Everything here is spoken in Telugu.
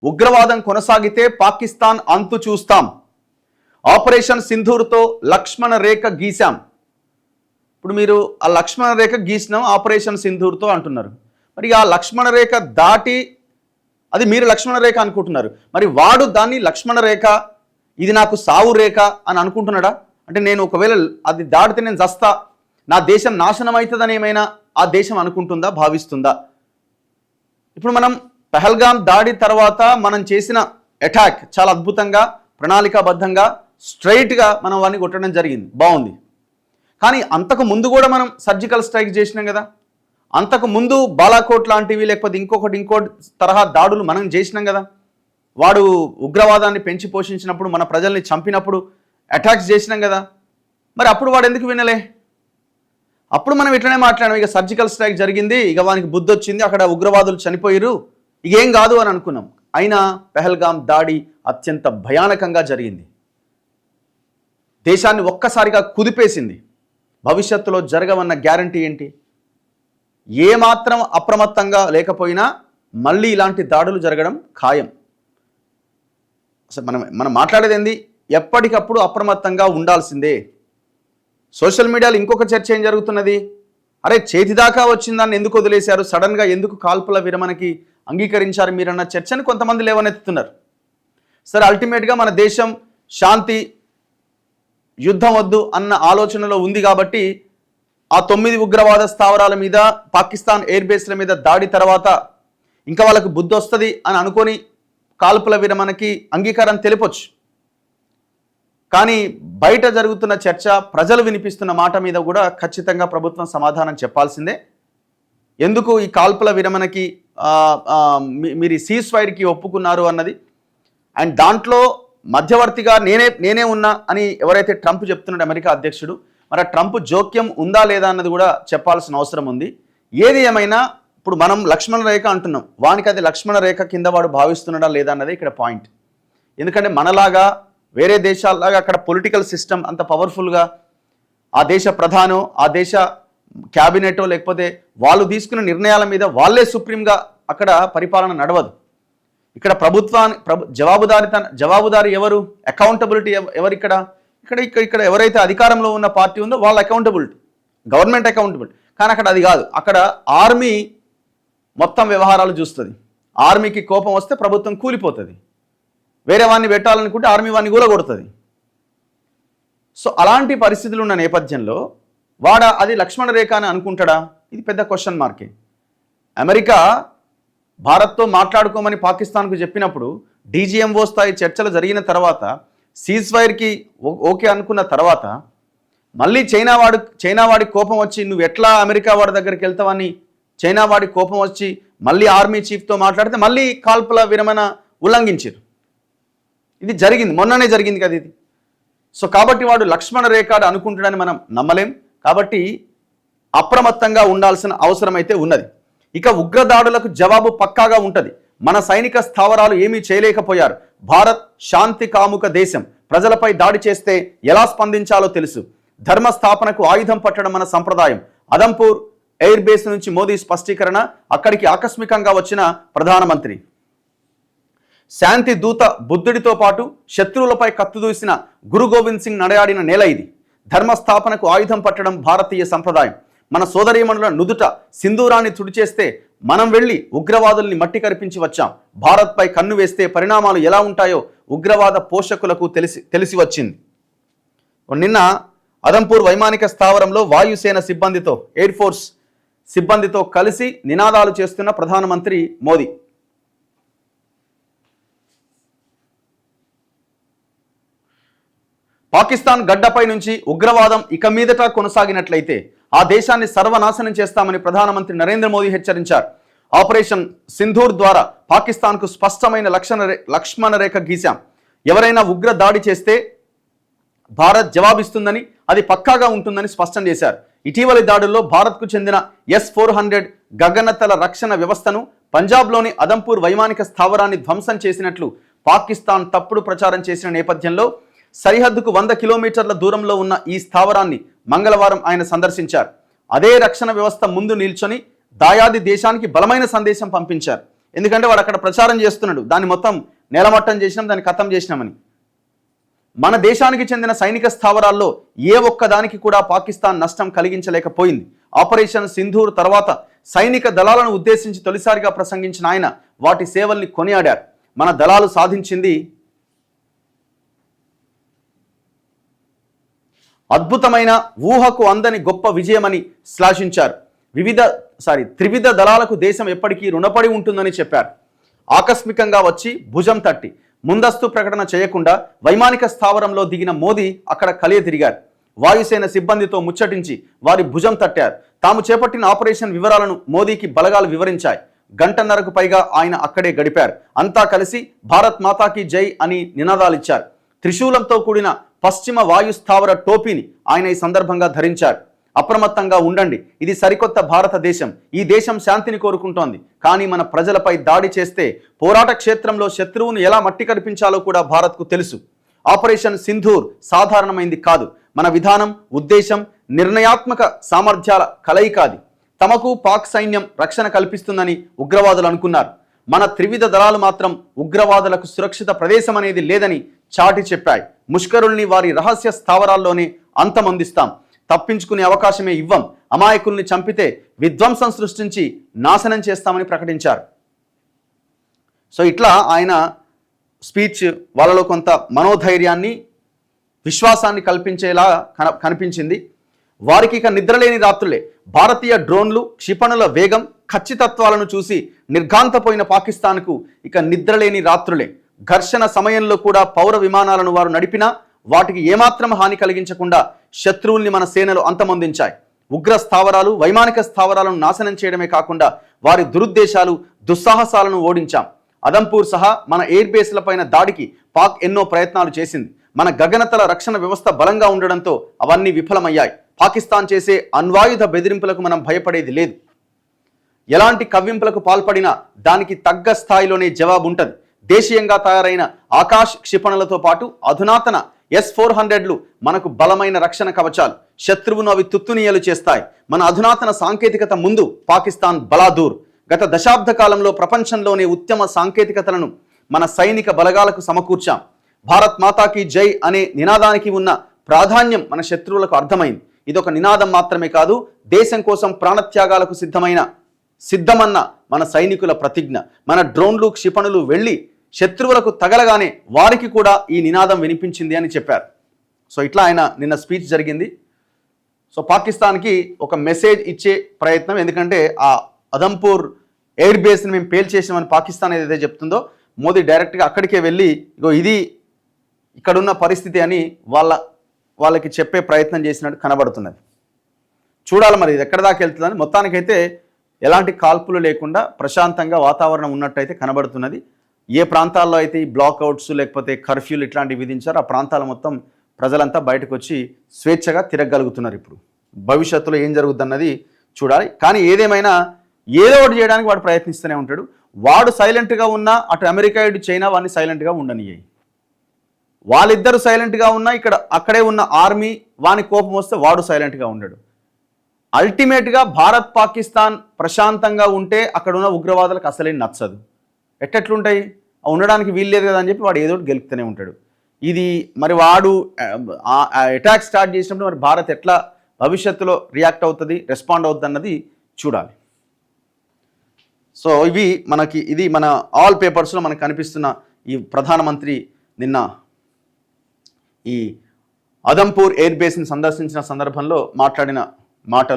ఉగ్రవాదం కొనసాగితే పాకిస్తాన్ అంతు చూస్తాం. ఆపరేషన్ సింధూర్తో లక్ష్మణ రేఖ గీశాం. ఇప్పుడు మీరు ఆ లక్ష్మణ రేఖ గీసినాం ఆపరేషన్ సింధూర్తో అంటున్నారు. మరి ఆ లక్ష్మణ రేఖ దాటి అది మీరు లక్ష్మణ రేఖ అనుకుంటున్నారు. మరి వాడు దాన్ని లక్ష్మణ రేఖ, ఇది నాకు సావు రేఖ అని అనుకుంటున్నాడా? అంటే నేను ఒకవేళ అది దాటితే నేను చస్తా, నా దేశం నాశనం అవుతుందని ఏమైనా ఆ దేశం అనుకుంటుందా, భావిస్తుందా? ఇప్పుడు మనం పహల్గామ్ దాడి తర్వాత మనం చేసిన అటాక్ చాలా అద్భుతంగా ప్రణాళికాబద్ధంగా స్ట్రైట్గా మనం వాడిని కొట్టడం జరిగింది, బాగుంది. కానీ అంతకు ముందు కూడా మనం సర్జికల్ స్ట్రైక్ చేసినాం కదా. అంతకు ముందు బాలాకోట్ లాంటివి లేకపోతే ఇంకొకటి తరహా దాడులు మనం చేసినాం కదా. వాడు ఉగ్రవాదాన్ని పెంచి పోషించినప్పుడు, మన ప్రజల్ని చంపినప్పుడు అటాక్స్ చేసినాం కదా. మరి అప్పుడు వాడు ఎందుకు వినలే? అప్పుడు మనం ఇట్లనే మాట్లాడాం, ఇక సర్జికల్ స్ట్రైక్ జరిగింది, ఇక వానికి బుద్ధి వచ్చింది, అక్కడ ఉగ్రవాదులు చనిపోయారు, ఇక ఏం కాదు అని అనుకున్నాం. అయినా పహల్గామ్ దాడి అత్యంత భయానకంగా జరిగింది, దేశాన్ని ఒక్కసారిగా కుదిపేసింది. భవిష్యత్తులో జరగవన్న గ్యారంటీ ఏంటి? ఏమాత్రం అప్రమత్తంగా లేకపోయినా మళ్ళీ ఇలాంటి దాడులు జరగడం ఖాయం. అసలు మనం మాట్లాడేది ఏంది? ఎప్పటికప్పుడు అప్రమత్తంగా ఉండాల్సిందే. సోషల్ మీడియాలో ఇంకొక చర్చ ఏం జరుగుతున్నది? అరే చేతిదాకా వచ్చిందాన్ని ఎందుకు వదిలేశారు, సడన్గా ఎందుకు కాల్పుల విరమణకి అంగీకరించారు మీరన్న చర్చని కొంతమంది లేవనెత్తుతున్నారు. సరే, అల్టిమేట్గా మన దేశం శాంతి, యుద్ధం వద్దు అన్న ఆలోచనలో ఉంది కాబట్టి ఆ 9 ఉగ్రవాద స్థావరాల మీద, పాకిస్తాన్ ఎయిర్ బేస్ల మీద దాడి తర్వాత ఇంకా వాళ్ళకు బుద్ధి వస్తుంది అని అనుకొని కాల్పుల విరమణకి అంగీకారం తెలిపొచ్చు. కానీ బయట జరుగుతున్న చర్చ, ప్రజలు వినిపిస్తున్న మాట మీద కూడా ఖచ్చితంగా ప్రభుత్వం సమాధానం చెప్పాల్సిందే. ఎందుకు ఈ కాల్పుల విరమణకి మీరు ఈ సీజ్ ఫైర్కి ఒప్పుకున్నారు అన్నది, అండ్ దాంట్లో మధ్యవర్తిగా నేనే ఉన్నా అని ఎవరైతే ట్రంప్ చెప్తున్నాడు, అమెరికా అధ్యక్షుడు, మరి ఆ ట్రంప్ జోక్యం ఉందా లేదా అన్నది కూడా చెప్పాల్సిన అవసరం ఉంది. ఏది ఏమైనా ఇప్పుడు మనం లక్ష్మణ రేఖ అంటున్నాం, వానికి అది లక్ష్మణ రేఖ కింద వాడు భావిస్తున్నాడా లేదా అన్నది ఇక్కడ పాయింట్. ఎందుకంటే మనలాగా వేరే దేశాల్లాగా అక్కడ పొలిటికల్ సిస్టమ్ అంత పవర్ఫుల్గా ఆ దేశ ప్రధానో, ఆ దేశ క్యాబినెటో, లేకపోతే వాళ్ళు తీసుకున్న నిర్ణయాల మీద వాళ్ళే సుప్రీంగా అక్కడ పరిపాలన నడవదు. ఇక్కడ జవాబుదారి ఎవరు? అకౌంటబిలిటీ ఎవరు? ఇక్కడ ఎవరైతే అధికారంలో ఉన్న పార్టీ ఉందో వాళ్ళ అకౌంటబిలిటీ, గవర్నమెంట్ అకౌంటబిలిటీ. కానీ అక్కడ అది కాదు. అక్కడ ఆర్మీ మొత్తం వ్యవహారాలు చూస్తుంది. ఆర్మీకి కోపం వస్తే ప్రభుత్వం కూలిపోతుంది. వేరే వాడిని పెట్టాలనుకుంటే ఆర్మీ వాడిని కూలగొడుతుంది. సో అలాంటి పరిస్థితులు ఉన్న నేపథ్యంలో అది లక్ష్మణ రేఖ అని అనుకుంటాడా? ఇది పెద్ద క్వశ్చన్ మార్కే. అమెరికా భారత్తో మాట్లాడుకోమని పాకిస్తాన్కు చెప్పినప్పుడు, డీజీఎంఓ స్థాయి చర్చలు జరిగిన తర్వాత, సీజ్ ఫైర్కి ఓకే అనుకున్న తర్వాత, మళ్ళీ చైనా వాడి కోపం వచ్చి నువ్వు ఎట్లా అమెరికా వాడి దగ్గరికి వెళ్తావని చైనా వాడి కోపం వచ్చి మళ్ళీ ఆర్మీ చీఫ్తో మాట్లాడితే మళ్ళీ కాల్పుల విరమణ ఉల్లంఘించారు. ఇది జరిగింది, మొన్ననే జరిగింది కదా ఇది. సో కాబట్టి వాడు లక్ష్మణ రేఖ అనుకుంటాడని మనం నమ్మలేం. కాబట్టి అప్రమత్తంగా ఉండాల్సిన అవసరం అయితే ఉన్నది. ఇక ఉగ్రదాడులకు జవాబు పక్కాగా ఉంటుంది. మన సైనిక స్థావరాలు ఏమీ చేయలేకపోయారు. భారత్ శాంతి కాముక దేశం. ప్రజలపై దాడి చేస్తే ఎలా స్పందించాలో తెలుసు. ధర్మస్థాపనకు ఆయుధం పట్టడం మన సంప్రదాయం. అదంపూర్ ఎయిర్ బేస్ నుంచి మోదీ స్పష్టీకరణ. అక్కడికి ఆకస్మికంగా వచ్చిన ప్రధానమంత్రి. శాంతి దూత బుద్ధుడితో పాటు శత్రువులపై కత్తుదూసిన గురు గోవింద్ సింగ్ నడయాడిన నేల ఇది. ధర్మస్థాపనకు ఆయుధం పట్టడం భారతీయ సంప్రదాయం. మన సోదరీమణుల నుదుట సింధూరాన్ని తుడిచేస్తే మనం వెళ్ళి ఉగ్రవాదుల్ని మట్టి కరిపించి వచ్చాం. భారత్పై కన్ను వేస్తే పరిణామాలు ఎలా ఉంటాయో ఉగ్రవాద పోషకులకు తెలిసి వచ్చింది. నిన్న అదంపూర్ వైమానిక స్థావరంలో వాయుసేన సిబ్బందితో, ఎయిర్ ఫోర్స్ సిబ్బందితో కలిసి నినాదాలు చేస్తున్న ప్రధానమంత్రి మోదీ. పాకిస్తాన్ గడ్డపై నుంచి ఉగ్రవాదం ఇక మీదట కొనసాగినట్లయితే ఆ దేశాన్ని సర్వనాశనం చేస్తామని ప్రధానమంత్రి నరేంద్ర మోదీ హెచ్చరించారు. ఆపరేషన్ సింధూర్ ద్వారా పాకిస్తాన్కు స్పష్టమైన లక్ష్మణ రేఖ గీశాం. ఎవరైనా ఉగ్ర దాడి చేస్తే భారత్ జవాబిస్తుందని, అది పక్కాగా ఉంటుందని స్పష్టం చేశారు. ఇటీవలి దాడుల్లో భారత్కు చెందిన S-400 గగనతల రక్షణ వ్యవస్థను పంజాబ్లోని అదంపూర్ వైమానిక స్థావరాన్ని ధ్వంసం చేసినట్లు పాకిస్తాన్ తప్పుడు ప్రచారం చేసిన నేపథ్యంలో సరిహద్దుకు 100 కిలోమీటర్ల దూరంలో ఉన్న ఈ స్థావరాన్ని మంగళవారం ఆయన సందర్శించారు. అదే రక్షణ వ్యవస్థ ముందు నిల్చొని దాయాది దేశానికి బలమైన సందేశం పంపించారు. ఎందుకంటే వాడు అక్కడ ప్రచారం చేస్తున్నాడు, దాన్ని మొత్తం నేలమట్టం చేసినాం, దాన్ని ఖతం చేసినామని. మన దేశానికి చెందిన సైనిక స్థావరాల్లో ఏ ఒక్కదానికి కూడా పాకిస్తాన్ నష్టం కలిగించలేకపోయింది. ఆపరేషన్ సింధూర్ తర్వాత సైనిక దళాలను ఉద్దేశించి తొలిసారిగా ప్రసంగించిన ఆయన వాటి సేవల్ని కొనియాడారు. మన దళాలు సాధించింది అద్భుతమైన, ఊహకు అందని గొప్ప విజయమని శ్లాఘించారు. త్రివిధ దళాలకు దేశం ఎప్పటికీ రుణపడి ఉంటుందని చెప్పారు. ఆకస్మికంగా వచ్చి భుజం తట్టి ముందస్తు ప్రకటన చేయకుండా వైమానిక స్థావరంలో దిగిన మోదీ అక్కడ కలియ తిరిగారు. వాయుసేన సిబ్బందితో ముచ్చటించి వారి భుజం తట్టారు. తాము చేపట్టిన ఆపరేషన్ వివరాలను మోదీకి బలగాలు వివరించాయి. గంటన్నరకు పైగా ఆయన అక్కడే గడిపారు. అంతా కలిసి భారత్ మాతాకి జై అని నినాదాలిచ్చారు. త్రిశూలంతో కూడిన పశ్చిమ వాయు స్థావర టోపీని ఆయన ఈ సందర్భంగా ధరించారు. అప్రమత్తంగా ఉండండి, ఇది సరికొత్త భారతదేశం. ఈ దేశం శాంతిని కోరుకుంటోంది. కానీ మన ప్రజలపై దాడి చేస్తే పోరాట క్షేత్రంలో శత్రువును ఎలా మట్టి కనిపించాలో కూడా భారత్కు తెలుసు. ఆపరేషన్ సింధూర్ సాధారణమైంది కాదు. మన విధానం, ఉద్దేశం, నిర్ణయాత్మక సామర్థ్యాల కలయికాది. తమకు పాక్ సైన్యం రక్షణ కల్పిస్తుందని ఉగ్రవాదులు అనుకున్నారు. మన త్రివిధ దళాలు మాత్రం ఉగ్రవాదులకు సురక్షిత ప్రదేశం అనేది లేదని చాటి చెప్పాయి. ముష్కరుల్ని వారి రహస్య స్థావరాల్లోనే అంతమొందిస్తాం, తప్పించుకునే అవకాశమే ఇవ్వం, అమాయకుల్ని చంపితే విధ్వంసం సృష్టించి నాశనం చేస్తామని ప్రకటించారు. సో ఇట్లా ఆయన స్పీచ్ వాళ్ళలో కొంత మనోధైర్యాన్ని, విశ్వాసాన్ని కల్పించేలా కనిపించింది. వారికి ఇక నిద్రలేని రాత్రులే. భారతీయ డ్రోన్లు, క్షిపణుల వేగం, ఖచ్చితత్వాలను చూసి నిర్ఘాంతపోయిన పాకిస్తాన్కు ఇక నిద్రలేని రాత్రులే. ఘర్షణ సమయంలో కూడా పౌర విమానాలను వారు నడిపినా వాటికి ఏమాత్రం హాని కలిగించకుండా శత్రువుల్ని మన సేనలు అంతమొందించాయి. ఉగ్ర స్థావరాలు, వైమానిక స్థావరాలను నాశనం చేయడమే కాకుండా వారి దురుద్దేశాలు, దుస్సాహసాలను ఓడించాం. అదంపూర్ సహా మన ఎయిర్ బేస్లపైన దాడికి పాక్ ఎన్నో ప్రయత్నాలు చేసింది. మన గగనతల రక్షణ వ్యవస్థ బలంగా ఉండడంతో అవన్నీ విఫలమయ్యాయి. పాకిస్తాన్ చేసే అణ్వాయుధ బెదిరింపులకు మనం భయపడేది లేదు. ఎలాంటి కవ్వింపులకు పాల్పడినా దానికి తగ్గ స్థాయిలోనే జవాబు ఉంటుంది. దేశీయంగా తయారైన ఆకాశ్ క్షిపణులతో పాటు అధునాతన S-400లు మనకు బలమైన రక్షణ కవచాలు. శత్రువును అవి తుత్తునీయలు చేస్తాయి. మన అధునాతన సాంకేతికత ముందు పాకిస్తాన్ బలాదూర్. గత దశాబ్ద కాలంలో ప్రపంచంలోనే ఉత్తమ సాంకేతికతలను మన సైనిక బలగాలకు సమకూర్చాం. భారత్ మాతాకి జై అనే నినాదానికి ఉన్న ప్రాధాన్యం మన శత్రువులకు అర్థమైంది. ఇదొక నినాదం మాత్రమే కాదు, దేశం కోసం ప్రాణత్యాగాలకు సిద్ధమన్న మన సైనికుల ప్రతిజ్ఞ. మన డ్రోన్లు, క్షిపణులు వెళ్ళి శత్రువులకు తగలగానే వారికి కూడా ఈ నినాదం వినిపించింది అని చెప్పారు. సో ఇట్లా ఆయన నిన్న స్పీచ్ జరిగింది. సో పాకిస్తాన్కి ఒక మెసేజ్ ఇచ్చే ప్రయత్నం. ఎందుకంటే ఆ అదంపూర్ ఎయిర్ బేస్ని మేము పేల్చేసామని పాకిస్తాన్ ఏదైతే చెప్తుందో, మోదీ డైరెక్ట్గా అక్కడికే వెళ్ళి ఇగో ఇది ఇక్కడున్న పరిస్థితి అని వాళ్ళకి చెప్పే ప్రయత్నం చేసినట్టు కనబడుతున్నది. చూడాలి మరి ఇది ఎక్కడి దాకా వెళ్తుందని. మొత్తానికైతే ఎలాంటి కాల్పులు లేకుండా ప్రశాంతంగా వాతావరణం ఉన్నట్టయితే కనబడుతున్నది. ఏ ప్రాంతాల్లో అయితే ఈ బ్లాక్అవుట్స్ లేకపోతే కర్ఫ్యూలు ఇట్లాంటివి విధించారో ఆ ప్రాంతాల మొత్తం ప్రజలంతా బయటకు వచ్చి స్వేచ్ఛగా తిరగగలుగుతున్నారు. ఇప్పుడు భవిష్యత్తులో ఏం జరుగుతుందన్నది చూడాలి. కానీ ఏదేమైనా ఏదో ఒకటి చేయడానికి వాడు ప్రయత్నిస్తూనే ఉంటాడు. వాడు సైలెంట్గా ఉన్నా అటు అమెరికా ఇటు చైనా వాడిని సైలెంట్గా ఉండనియ్యాయి. వాళ్ళిద్దరు సైలెంట్గా ఉన్నా అక్కడే ఉన్న ఆర్మీ వాని కోపం వస్తే వాడు సైలెంట్గా ఉండడు. అల్టిమేట్గా భారత్ పాకిస్తాన్ ప్రశాంతంగా ఉంటే అక్కడ ఉన్న ఉగ్రవాదులకు అసలే నచ్చదు. ఎట్లెట్లుంటాయి, ఉండడానికి వీల్లేదు కదా అని చెప్పి వాడు ఏదో ఒకటి గెలుపుతూనే ఉంటాడు. ఇది మరి వాడు అటాక్ స్టార్ట్ చేసినప్పుడు మరి భారత్ ఎట్లా భవిష్యత్తులో రియాక్ట్ అవుతుంది, రెస్పాండ్ అవుతుంది అన్నది చూడాలి. సో ఇది మన ఆల్ పేపర్స్లో మనకు కనిపిస్తున్న ఈ ప్రధానమంత్రి నిన్న ఈ అదంపూర్ ఎయిర్ బేస్ని సందర్శించిన సందర్భంలో మాట్లాడిన మాటలు.